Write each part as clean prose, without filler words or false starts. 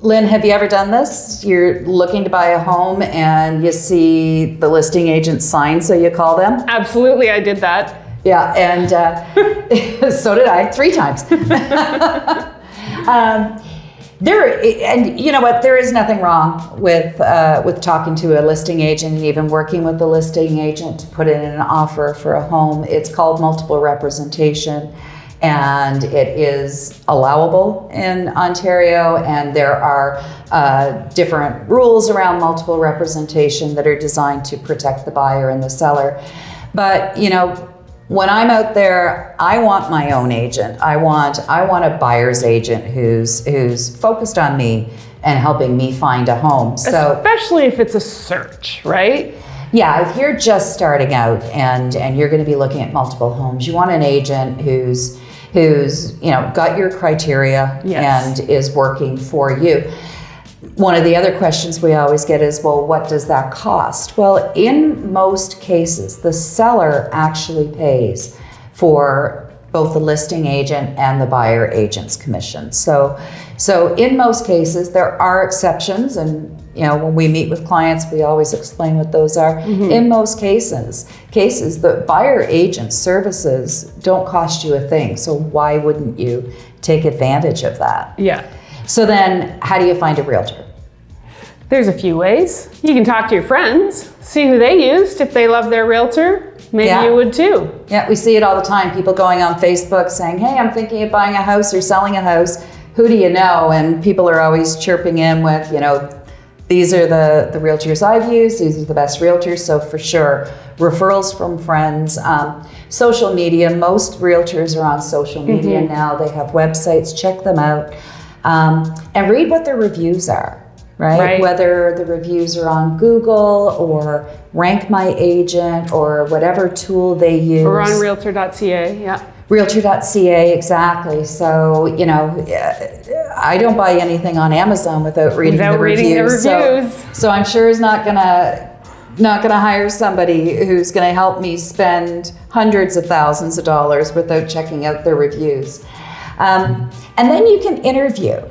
Lynn, have you ever done this? You're looking to buy a home and you see the listing agent sign, so you call them? Absolutely, I did that. Yeah, and so did I, 3 times. And you know what? There is nothing wrong with talking to a listing agent and even working with the listing agent to put in an offer for a home. It's called multiple representation, and it is allowable in Ontario. And there are different rules around multiple representation that are designed to protect the buyer and the seller. But you know, when I'm out there, I want my own agent. I want a buyer's agent who's focused on me and helping me find a home. So especially if it's a search, right? Yeah, if you're just starting out and you're going to be looking at multiple homes, you want an agent who's got your criteria. Yes. And is working for you. One of the other questions we always get is, well, what does that cost? Well, in most cases, the seller actually pays for both the listing agent and the buyer agent's commission. So in most cases, there are exceptions, and when we meet with clients, we always explain what those are. Mm-hmm. In most cases, the buyer agent services don't cost you a thing. So why wouldn't you take advantage of that? Yeah. So then, how do you find a realtor? There's a few ways. You can talk to your friends, see who they used. If they love their realtor, maybe you would too. Yeah, we see it all the time. People going on Facebook saying, hey, I'm thinking of buying a house or selling a house. Who do you know? And people are always chirping in with, these are the realtors I've used. These are the best realtors. So for sure, referrals from friends. Social media, most realtors are on social media now. They have websites, check them out. And read what their reviews are, right? Whether the reviews are on Google or Rank My Agent or whatever tool they use. Or on Realtor.ca, yeah. Realtor.ca, exactly. So, I don't buy anything on Amazon without reading the reviews. So I'm sure it's not gonna hire somebody who's gonna help me spend hundreds of thousands of dollars without checking out their reviews. And then you can interview.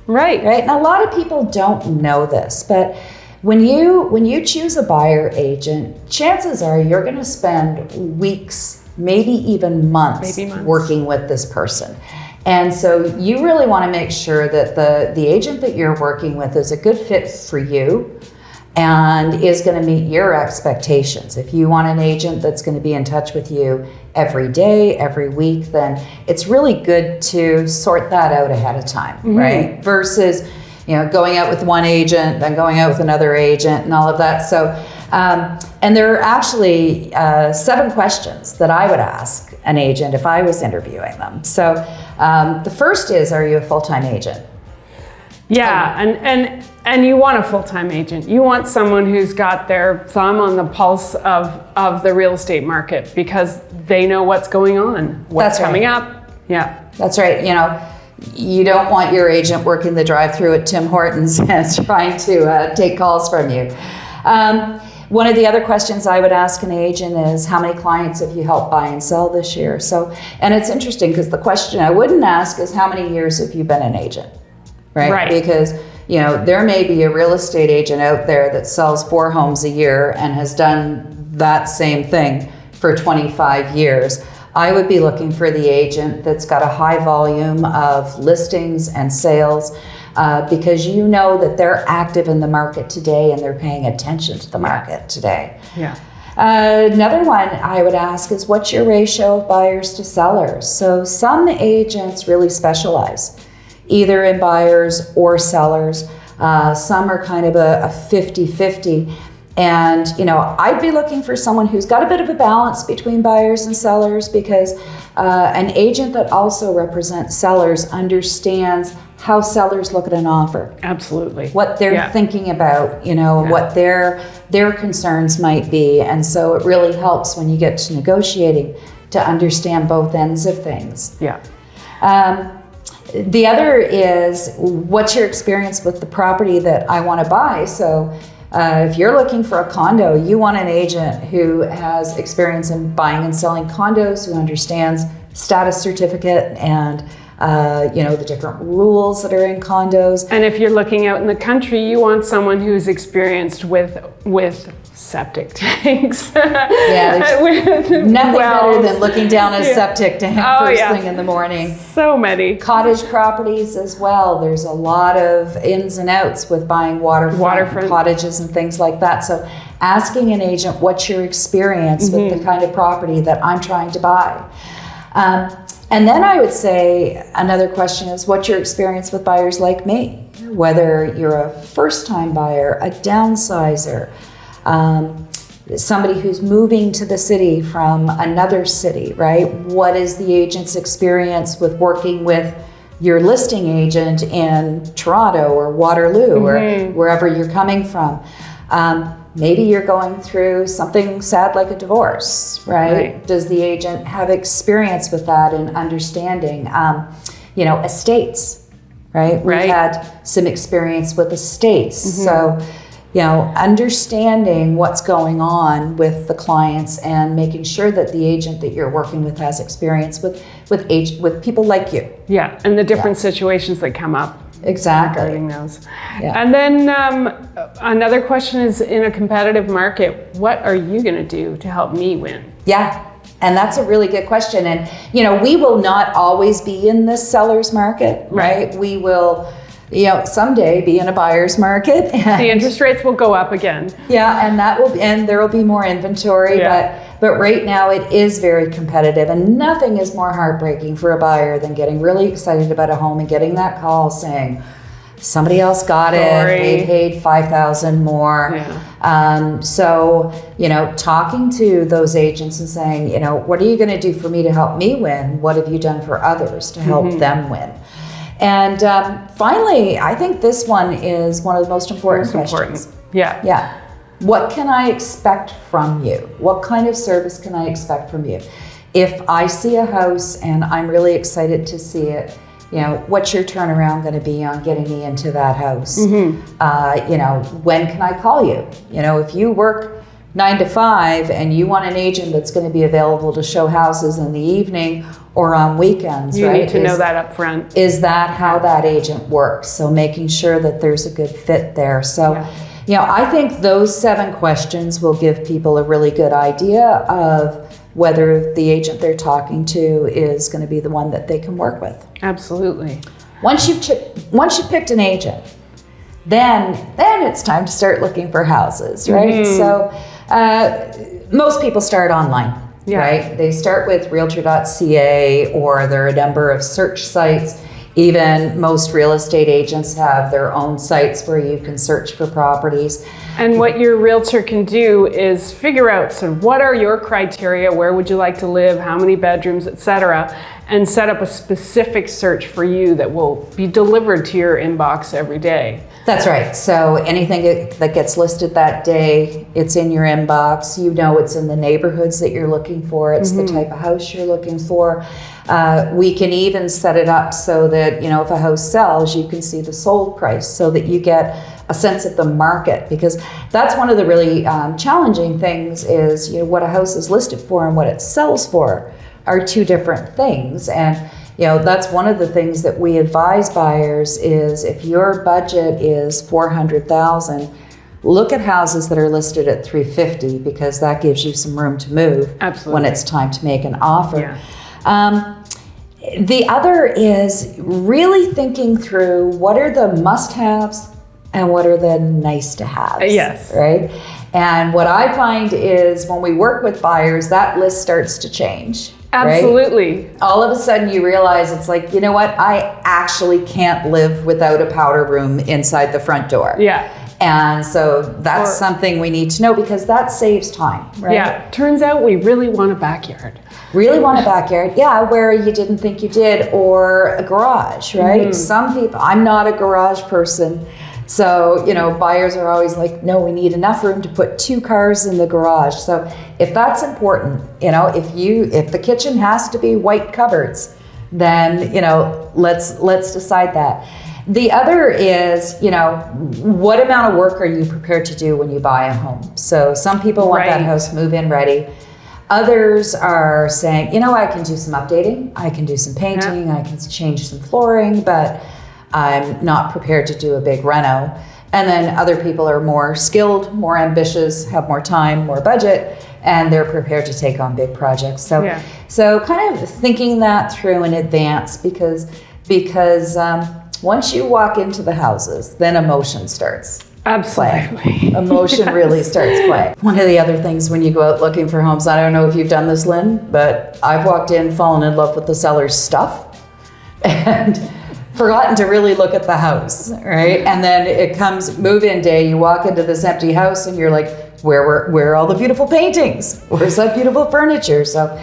Right. And a lot of people don't know this, but when you choose a buyer agent, chances are you're going to spend weeks, maybe even months working with this person. And so you really want to make sure that the agent that you're working with is a good fit for you and is going to meet your expectations. If you want an agent that's going to be in touch with you every day, every week, then it's really good to sort that out ahead of time, right? Versus, going out with one agent, then going out with another agent and all of that. So, and there are actually 7 questions that I would ask an agent if I was interviewing them. So the first is, are you a full-time agent? Yeah, and you want a full-time agent. You want someone who's got their thumb on the pulse of the real estate market because they know what's going on, what's coming up. Yeah. That's right. You don't want your agent working the drive-through at Tim Hortons and trying to take calls from you. One of the other questions I would ask an agent is, how many clients have you helped buy and sell this year? So, and it's interesting because the question I wouldn't ask is, how many years have you been an agent? Right? Because, there may be a real estate agent out there that sells 4 homes a year and has done that same thing for 25 years. I would be looking for the agent that's got a high volume of listings and sales because you know that they're active in the market today and they're paying attention to the market today. Yeah. Another one I would ask is, what's your ratio of buyers to sellers? So some agents really specialize either in buyers or sellers. Some are kind of a 50-50. And, I'd be looking for someone who's got a bit of a balance between buyers and sellers because an agent that also represents sellers understands how sellers look at an offer. Absolutely. What they're thinking about, what their concerns might be. And so it really helps when you get to negotiating to understand both ends of things. Yeah. The other is, what's your experience with the property that I want to buy? So if you're looking for a condo, you want an agent who has experience in buying and selling condos, who understands status certificate and the different rules that are in condos. And if you're looking out in the country, you want someone who's experienced with septic tanks. Yeah, nothing better than looking down a septic tank first thing in the morning. So many. Cottage properties as well. There's a lot of ins and outs with buying waterfront cottages and things like that. So asking an agent, what's your experience with the kind of property that I'm trying to buy? And then I would say another question is, what's your experience with buyers like me? Whether you're a first-time buyer, a downsizer, somebody who's moving to the city from another city, right? What is the agent's experience with working with your listing agent in Toronto or Waterloo or wherever you're coming from? Maybe you're going through something sad like a divorce, right? Does the agent have experience with that and understanding? Estates, right? We've had some experience with estates. So, understanding what's going on with the clients and making sure that the agent that you're working with has experience with people like you. Yeah, and the different situations that come up. Exactly. Regarding those. Yeah. And then another question is, in a competitive market, what are you going to do to help me win? Yeah. And that's a really good question. And, we will not always be in this seller's market, right? We will, someday be in a buyer's market. The interest rates will go up again. Yeah, and there will be more inventory, but right now it is very competitive, and nothing is more heartbreaking for a buyer than getting really excited about a home and getting that call saying, somebody else got it, they paid $5,000 more. Yeah. So, talking to those agents and saying, what are you going to do for me to help me win? What have you done for others to help them win? And finally, I think this one is one of the most important questions. Yeah. Yeah. What can I expect from you? What kind of service can I expect from you? If I see a house and I'm really excited to see it, what's your turnaround going to be on getting me into that house? When can I call you? If you work 9 to 5 and you want an agent that's going to be available to show houses in the evening or on weekends, you need to know that up front. Is that how that agent works? So making sure that there's a good fit there. So, I think those 7 questions will give people a really good idea of whether the agent they're talking to is going to be the one that they can work with. Absolutely. Once you've picked an agent, then it's time to start looking for houses, right? So most people start online, right? They start with Realtor.ca, or there are a number of search sites. Even most real estate agents have their own sites where you can search for properties. And what your realtor can do is figure out what are your criteria, where would you like to live, how many bedrooms, etc., and set up a specific search for you that will be delivered to your inbox every day. That's right. So anything that gets listed that day, it's in your inbox. It's in the neighborhoods that you're looking for. It's the type of house you're looking for. We can even set it up so that, if a house sells, you can see the sold price so that you get a sense of the market, because that's one of the really challenging things is, what a house is listed for and what it sells for are 2 different things. And that's one of the things that we advise buyers is, if your budget is $400,000, look at houses that are listed at $350,000, because that gives you some room to move when it's time to make an offer. Yeah. The other is really thinking through what are the must-haves and what are the nice-to-haves. Yes. Right? And what I find is when we work with buyers, that list starts to change. Absolutely. Right? All of a sudden you realize it's like, I actually can't live without a powder room inside the front door. Yeah. And so that's something we need to know, because that saves time, right? Yeah. Turns out we really want a backyard. Really want a backyard, where you didn't think you did, or a garage, right? Some people, I'm not a garage person. So, buyers are always like, no, we need enough room to put 2 cars in the garage. So if that's important, if the kitchen has to be white cupboards, then, let's decide that. The other is, what amount of work are you prepared to do when you buy a home? So some people want that house move-in ready. Others are saying, you know, I can do some updating, I can do some painting, I can change some flooring, but I'm not prepared to do a big reno. And then other people are more skilled, more ambitious, have more time, more budget, and they're prepared to take on big projects. So kind of thinking that through in advance, because once you walk into the houses, then emotion starts. Absolutely. Emotion really starts playing. One of the other things when you go out looking for homes, I don't know if you've done this, Lynn, but I've walked in, fallen in love with the seller's stuff, and forgotten to really look at the house, right? And then it comes move-in day, you walk into this empty house and you're like, where are all the beautiful paintings? Where's that beautiful furniture? So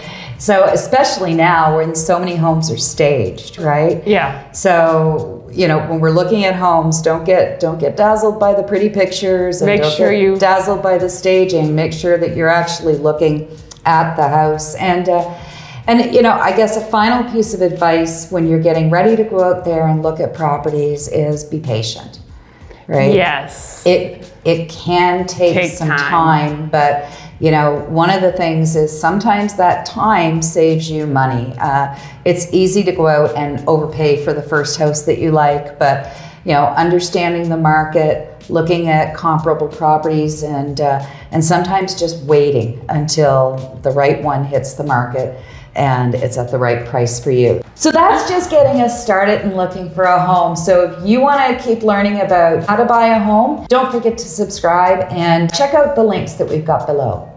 especially now when so many homes are staged, right? Yeah. So, you know, when we're looking at homes, don't get dazzled by the pretty pictures, and don't get dazzled by the staging. Make sure that you're actually looking at the house. And you know, I guess a final piece of advice when you're getting ready to go out there and look at properties is be patient, right? Yes. It can take some time, but you know, one of the things is sometimes that time saves you money. It's easy to go out and overpay for the first house that you like, but you know, understanding the market, looking at comparable properties, and sometimes just waiting until the right one hits the market and it's at the right price for you. So that's just getting us started and looking for a home. So if you want to keep learning about how to buy a home, don't forget to subscribe and check out the links that we've got below.